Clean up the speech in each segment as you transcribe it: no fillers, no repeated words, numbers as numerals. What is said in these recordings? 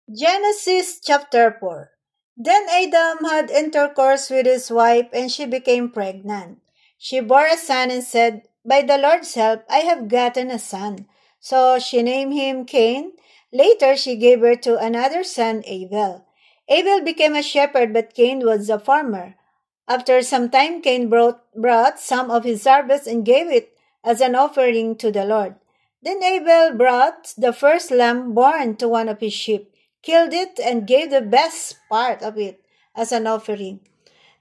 Genesis chapter 4. Then Adam had intercourse with his wife, and she became pregnant. She bore a son and said, "By the Lord's help, I have gotten a son." So she named him Cain. Later she gave birth to another son, Abel. Abel became a shepherd, but Cain was a farmer. After some time, Cain brought some of his harvest and gave it as an offering to the Lord. Then Abel brought the first lamb born to one of his sheep, killed it, and gave the best part of it as an offering.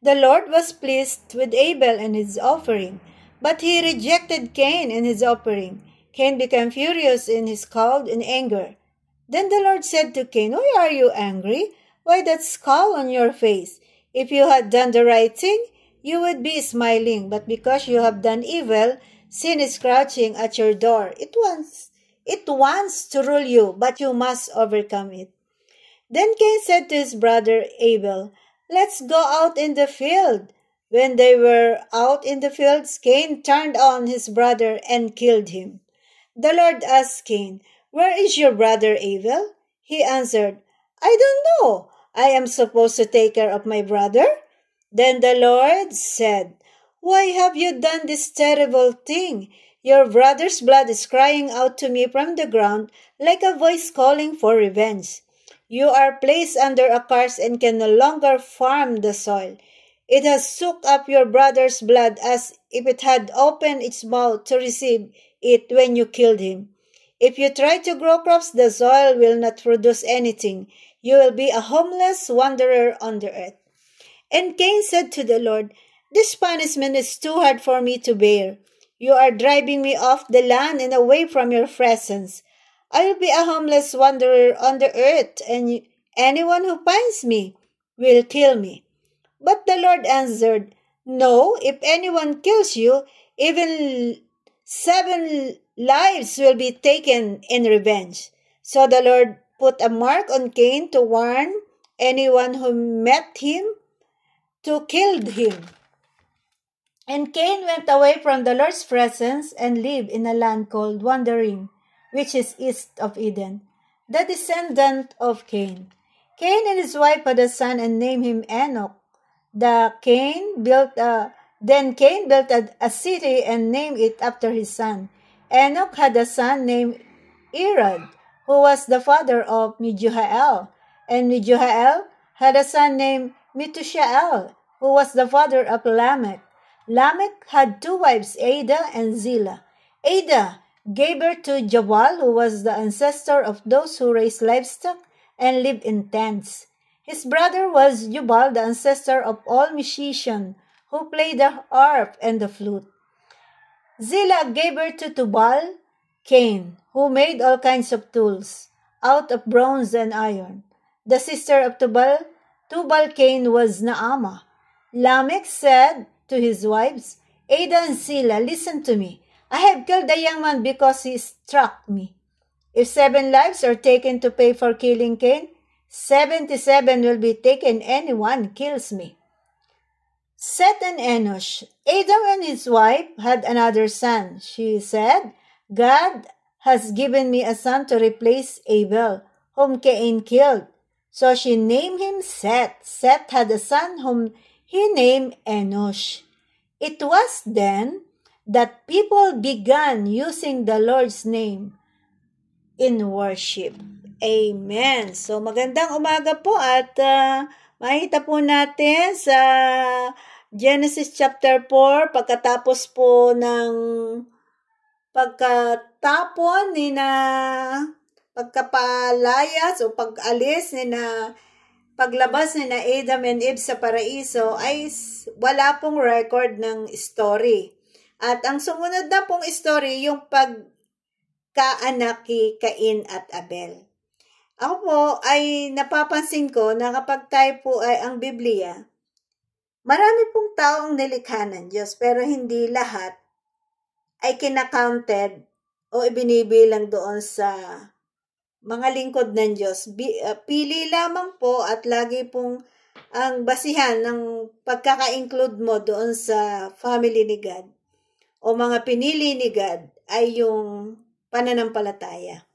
The Lord was pleased with Abel and his offering, but he rejected Cain and his offering. Cain became furious and he scowled in anger. Then the Lord said to Cain, "Why are you angry? Why that scowl on your face? If you had done the right thing, you would be smiling, but because you have done evil, sin is crouching at your door. It wants to rule you, but you must overcome it." Then Cain said to his brother Abel, "Let's go out in the field." When they were out in the fields, Cain turned on his brother and killed him. The Lord asked Cain, "Where is your brother Abel?" He answered, "I don't know. I am supposed to take care of my brother." Then the Lord said, "Why have you done this terrible thing? Your brother's blood is crying out to me from the ground like a voice calling for revenge. You are placed under a curse and can no longer farm the soil. It has soaked up your brother's blood as if it had opened its mouth to receive it when you killed him. If you try to grow crops, the soil will not produce anything. You will be a homeless wanderer on the earth." And Cain said to the Lord, "This punishment is too hard for me to bear. You are driving me off the land and away from your presence. I will be a homeless wanderer on the earth, and anyone who finds me will kill me." But the Lord answered, "No, if anyone kills you, even 7 lives will be taken in revenge." So the Lord put a mark on Cain to warn anyone who met him to kill him. And Cain went away from the Lord's presence and lived in a land called Wandering, which is east of Eden, the descendant of Cain. Cain and his wife had a son and named him Enoch. Then Cain built a city and named it after his son. Enoch had a son named Irad, who was the father of Mehujael. And Mehujael had a son named Methushael, who was the father of Lamech. Lamech had two wives, Ada and Zillah. Ada gave birth to Jabal, who was the ancestor of those who raised livestock and lived in tents. His brother was Jubal, the ancestor of all musicians who played the harp and the flute. Zillah gave birth to Tubal, Cain, who made all kinds of tools out of bronze and iron. The sister of Tubal Cain was Naamah. Lamech said to his wives, "Ada and Zillah, listen to me. I have killed the young man because he struck me. If 7 lives are taken to pay for killing Cain, 77 will be taken anyone kills me." Seth and Enosh. Adam and his wife had another son. She said, "God has given me a son to replace Abel, whom Cain killed." So she named him Seth. Seth had a son whom he named Enosh. It was then that people began using the Lord's name in worship. Amen. So magandang umaga po at makita po natin sa Genesis chapter 4 pagkatapos po ng pagkatapon ni na pagkapalayas o pag-alis ni na paglabas ni na Adam and Eve sa paraiso ay wala pong record ng story. At ang sumunod na pong story yung pagkaanak ni Cain at Abel. Ako po ay napapansin ko na kapag tayo po ay ang Biblia, marami pong taong nilikha ng Diyos pero hindi lahat ay kinakounted o ibinibilang doon sa mga lingkod ng Diyos. Pili lamang po at lagi pong ang basihan ng pagkaka-include mo doon sa family ni God o mga pinili ni God ay yung pananampalataya.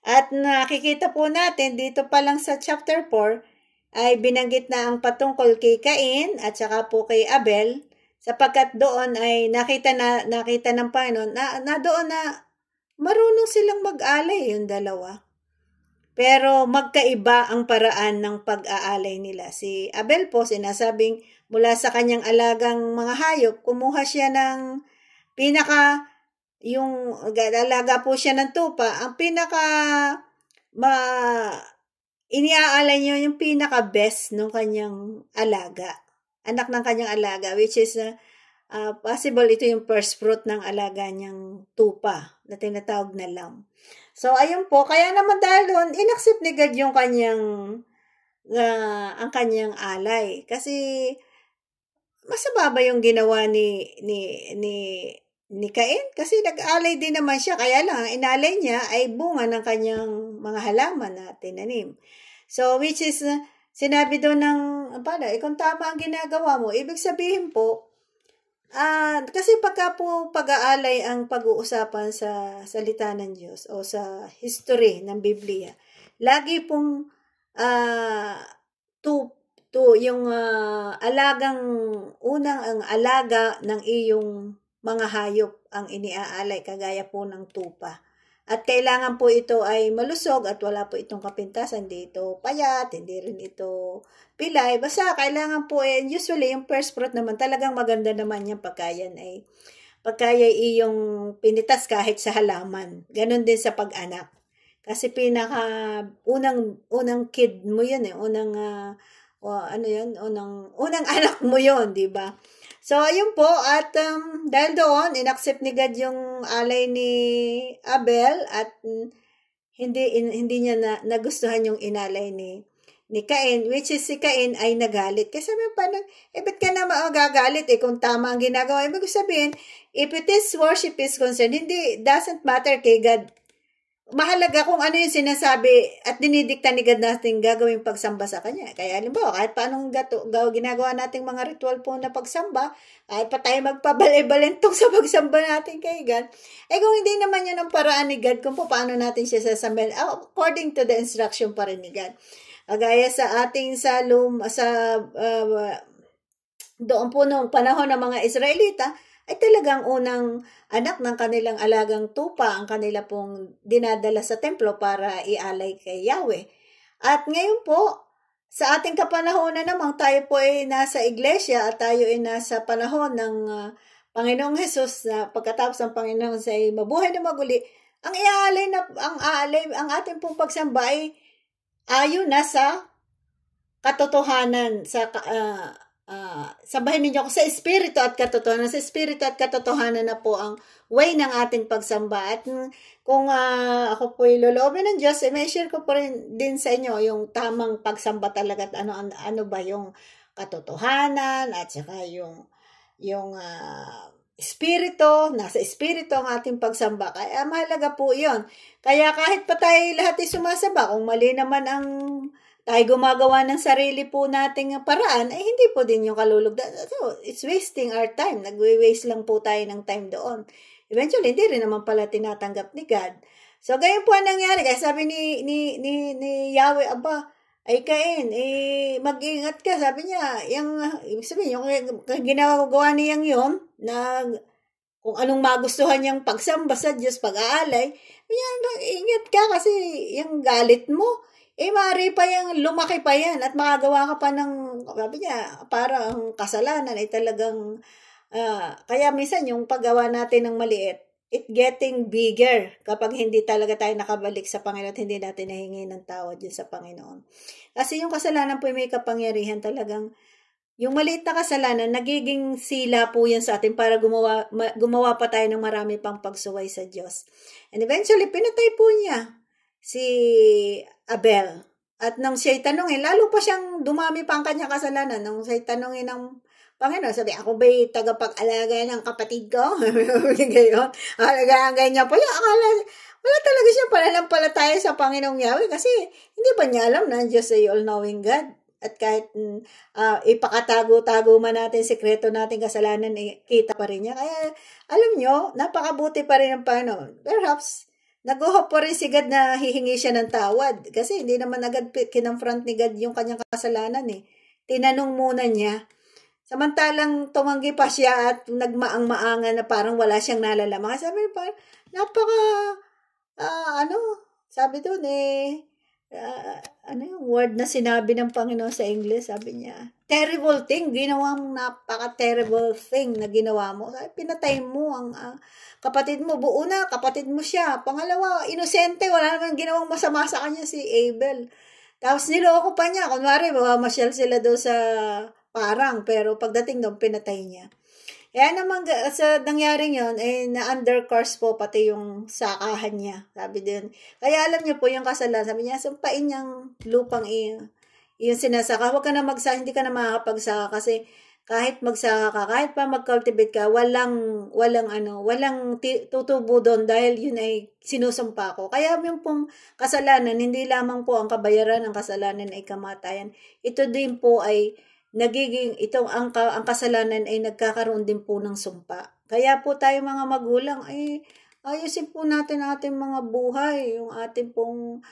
At nakikita po natin dito pa lang sa chapter 4 ay binanggit na ang patungkol kay Cain at saka po kay Abel, sapagkat doon ay nakita ng Panginoon na doon na marunong silang mag-alay yung dalawa. Pero magkaiba ang paraan ng pag-aalay nila. Si Abel po, sinasabing mula sa kanyang alagang mga hayop, kumuha siya ng yung alaga po siya ng tupa, ang iniaalay niyo yung pinaka-best ng kanyang alaga. Anak ng kanyang alaga, which is possible ito yung first fruit ng alaga niyang tupa na tinatawag na lamb. So, ayun po. Kaya naman dahil doon, inaccept ni God yung ang kanyang alay. Kasi, masama ba yung ginawa ni Cain? Kasi nag-alay din naman siya. Kaya lang, ang inalay niya ay bunga ng kanyang mga halaman na tinanim. So, which is, sinabi doon kung tama ang ginagawa mo, ibig sabihin po, kasi pagka po pag-aalay ang pag-uusapan sa salita ng Diyos o sa history ng Biblia, lagi pong yung ang alaga ng iyong mga hayop ang iniaalay kagaya po ng tupa. At kailangan po ito ay malusog at wala po itong kapintasan. Hindi ito payat, hindi rin ito pilay. Basta kailangan po usually yung first fruit naman talagang maganda naman yung pagkayan ay iyong pinitas kahit sa halaman. Ganon din sa pag-anak. Kasi unang kid mo yun unang anak mo yun, di ba? So, ayun po, at dahil doon, inaccept ni God yung alay ni Abel at hindi niya nagustuhan yung inalay ni Cain, which is si Cain ay nagalit. Kasi sabi pa ba't ka na magagalit kung tama ang ginagawa? Ibig sabihin, if it is worship is concerned, doesn't matter kay God. Mahalaga kung ano yung sinasabi at dinidikta ni God natin gagawing pagsamba sa Kanya. Kaya halimbawa, kahit paanong ginagawa nating mga ritual po na pagsamba, kahit pa tayo magpabalay-balentong sa pagsamba natin kay God, kung hindi naman yun ang paraan ni God kung paano natin siya sasambahin, according to the instruction pa rin ni God. Gaya sa ating doon po noong panahon ng mga Israelita, ay talagang unang anak ng kanilang alagang tupa ang kanila pong dinadala sa templo para ialay kay Yahweh. At ngayon po, sa ating kapanahonan naman, tayo po ay nasa iglesia at tayo ay nasa panahon ng Panginoong Hesus na pagkatapos ng Panginoon sa mabuhay na maguli, ang ating pong pagsamba ay ayon na sa katotohanan, sabahin ninyo ako sa espiritu at katotohanan. Sa espiritu at katotohanan na po ang way ng ating pagsamba. At kung ako po iloloobin ng Diyos, may share ko po rin din sa inyo yung tamang pagsamba talaga at ano ba yung katotohanan at saka yung espiritu, nasa espiritu ang ating pagsamba. Kaya mahalaga po yun. Kaya kahit pa tayo lahat ay sumasamba, kung mali naman ang tayo gumagawa ng sarili po nating paraan, ay hindi po din yung kalulugdan. So, it's wasting our time. Nagwe-waste lang po tayo ng time doon. Eventually, hindi rin naman pala tinatanggap ni God. So, gayon po ang nangyari. Kaya sabi ni Yahweh, ay Cain, mag-ingat ka. Sabi niya, ibig sabihin, yung ginagawa niyang yun, na kung anong magustuhan niyang pagsamba sa Diyos, pag-aalay, ingat ka kasi yung galit mo, maaari pa yung lumaki pa yan at makagawa ka pa ng, sabi niya, parang kasalanan ay talagang, kaya minsan yung paggawa natin ng maliit, it getting bigger kapag hindi talaga tayo nakabalik sa Panginoon at hindi natin nahingi ng tawad yun sa Panginoon. Kasi yung kasalanan po may kapangyarihan talagang, yung maliit na kasalanan, nagiging sila po yan sa atin para gumawa pa tayo ng marami pang pagsuway sa Diyos. And eventually, pinatay po niya si Abel. At nang siya'y tanongin, lalo pa siyang dumami pa ang kanyang kasalanan. Nang siya'y tanongin ng Panginoon, sabi, ako ba'y tagapag-alaga ng kapatid ko? Gayon. Alagaan niya po. Wala talaga siyang pananampalataya sa Panginoong Yahweh kasi hindi ba niya alam na Diyos ay all-knowing God? At kahit ipakatago-tago man natin, sekreto natin kasalanan, kita pa rin niya. Kaya, alam nyo, napakabuti pa rin ng Panginoon. Perhaps, nag-hope pa rin si God na hihingi siya ng tawad. Kasi hindi naman agad kinonfront ni God yung kanyang kasalanan eh. Tinanong muna niya. Samantalang tumanggi pa siya at nagmaang-maangan na parang wala siyang nalalaman. Sabi pa, napaka, sabi doon ano yung word na sinabi ng Panginoon sa English? Sabi niya, terrible thing, ginawa mong napaka-terrible thing na ginawa mo. Sabi, pinatay mo ang kapatid mo. Buo na, kapatid mo siya. Pangalawa, inosente, wala naman ginawang masama sa kanya si Abel. Tapos niloko pa niya. Kunwari, masyal sila doon sa parang, pero pagdating doon, pinatay niya. Kaya naman sa nangyaring yun, na-undercurse po pati yung sakahan niya. Sabi din. Kaya alam niyo po yung kasalanan. Sabi niya, sumpain niyang lupang yung sinasaka. Huwag ka na magsaka, hindi ka na makakapagsaka kasi kahit magsaka ka, kahit pa mag-cultivate ka, walang tutubo doon dahil yun ay sinusumpa ko. Kaya yung pong kasalanan, hindi lamang po ang kabayaran ng kasalanan ay kamatayan. Ito din po ay ang kasalanan ay nagkakaroon din po ng sumpa. Kaya po tayo mga magulang ay ayusin po natin ating mga buhay, yung ating pong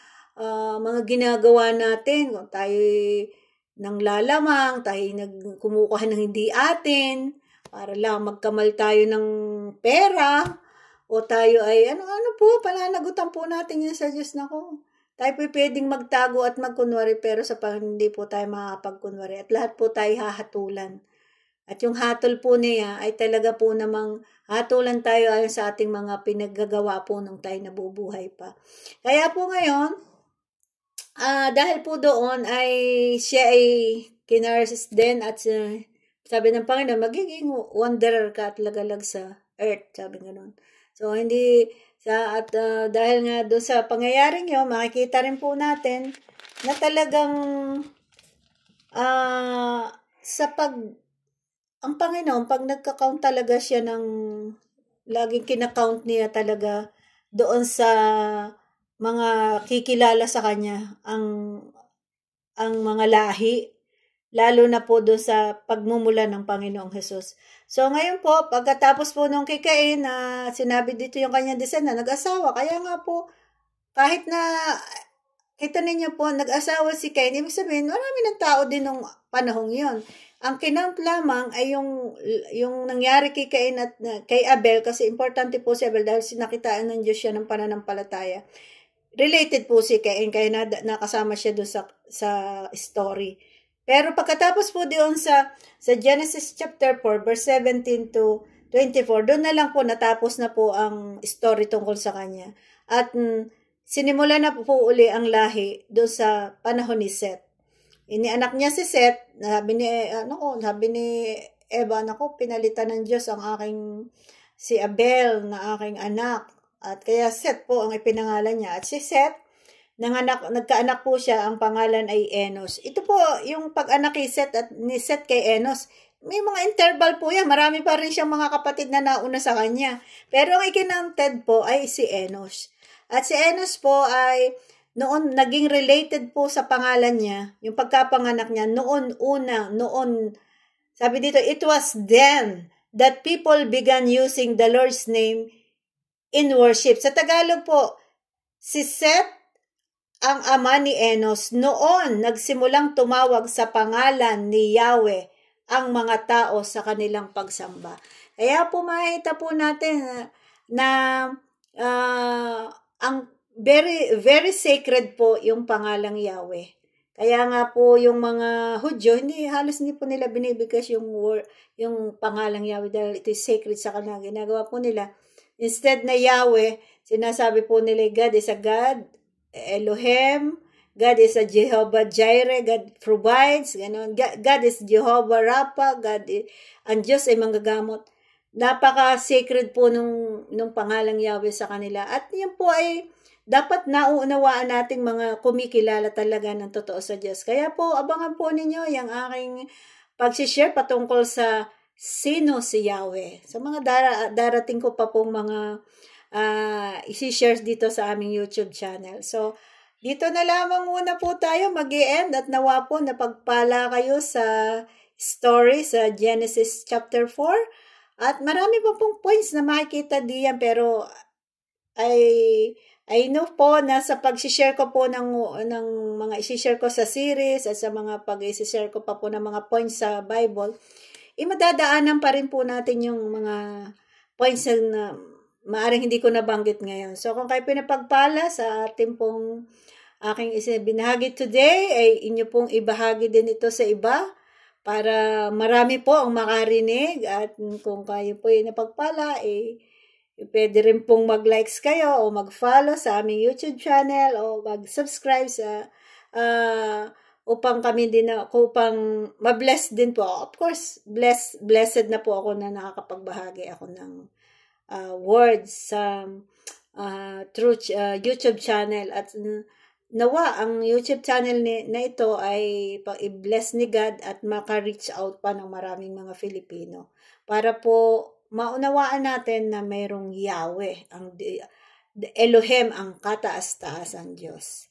mga ginagawa natin. Kung tayo nang lalamang, tayo kumukuha ng hindi atin, para lang magkamal tayo ng pera, o tayo ay ano po, pananagutan po natin yun sa Diyos na ko. Tayo po pwedeng magtago at magkunwari, pero sa hindi po tayo makakapagkunwari. At lahat po tayo hahatulan. At yung hatol po niya ay talaga po namang hatulan tayo ayon sa ating mga pinaggagawa po nung tayo nabubuhay pa. Kaya po ngayon, dahil po doon ay siya ay kinarsis din at sabi ng Panginoon, magiging wanderer ka at lagalag sa earth. Sabi ganoon. So, hindi dahil nga doon sa pangyayaring yun, makikita rin po natin na talagang ang Panginoon, pag nagka-count talaga siya laging kinakount niya talaga doon sa mga kikilala sa kanya, ang mga lahi, lalo na po doon sa pagmumula ng Panginoong Hesus. So, ngayon po, pagkatapos po nung kay Cain, sinabi dito yung kanyang descendant, nag-asawa. Kaya nga po, kahit na, kita ninyo po, nag-asawa si Cain, ibig sabihin, marami ng tao din nung panahong yon. Ang kinount lamang ay yung nangyari kay Cain at kay Abel, kasi importante po si Abel dahil sinakitaan ng Diyos siya ng pananampalataya. Related po si Cain, kaya nakasama siya doon sa story. Pero pagkatapos po doon sa Genesis chapter 4, verse 17 to 24, doon na lang po natapos na po ang story tungkol sa kanya. At sinimula na po uli ang lahi doon sa panahon ni Seth. Inianak niya si Seth, sabi ni Eva, pinalitan ng Diyos ang si Abel na aking anak. At kaya Seth po ang ipinangalan niya. At si Seth, nagkaanak po siya, ang pangalan ay Enos. Ito po, yung pag-anak ni Seth kay Enos, may mga interval po yan. Marami pa rin siyang mga kapatid na nauna sa kanya. Pero ang ikinanted po ay si Enos. At si Enos po ay noon naging related po sa pangalan niya, yung pagkapanganak niya, noon, sabi dito, it was then that people began using the Lord's name in worship. Sa Tagalog po, si Seth, ang ama ni Enos, noon nagsimulang tumawag sa pangalan ni Yahweh ang mga tao sa kanilang pagsamba. Kaya po makita po natin na ang very, very sacred po yung pangalang Yahweh. Kaya nga po yung mga Hudyo, halos hindi po nila binibigkas yung pangalang Yahweh dahil ito is sacred sa kanila. Ginagawa po nila. Instead na Yahweh, sinasabi po nila God is a God, Elohim, God is a Jehovah Jireh, God provides, ganun. God is Jehovah Rapha, ang Diyos ay manggagamot. Napaka-sacred po nung pangalang Yahweh sa kanila. At yun po ay dapat nauunawaan nating mga kumikilala talaga ng totoo sa Diyos. Kaya po, abangan po ninyo yung aking pag-share patungkol sa sino si Yahweh. Sa mga darating ko pa pong mga isi-share dito sa aming YouTube channel. So, dito na lamang muna po tayo mag-i-end at nawa po napagpala kayo sa story sa Genesis chapter 4. At marami pa pong points na makikita diyan pero ay I know po na sa pag-share ko po ng mga i-share ko sa series at sa mga pag-i-share ko pa po ng mga points sa Bible, madadaanan pa rin po natin yung mga points na maaring hindi ko nabanggit ngayon. So kung kayo pinapagpala sa ating pong aking binahagi today, ay inyo pong ibahagi din ito sa iba para marami po ang makarinig at kung kayo po ay napagpala, pwede rin pong mag-likes kayo o mag-follow sa aming YouTube channel o mag-subscribe sa upang kami din upang ma-bless din po. Of course, blessed na po ako na nakakapagbahagi ako ng words sa through YouTube channel at nawa ang YouTube channel na ito ay i-bless ni God at maka-reach out pa ng maraming mga Filipino para po maunawaan natin na mayroong Yahweh, ang Elohim, ang kataas-taasan Diyos.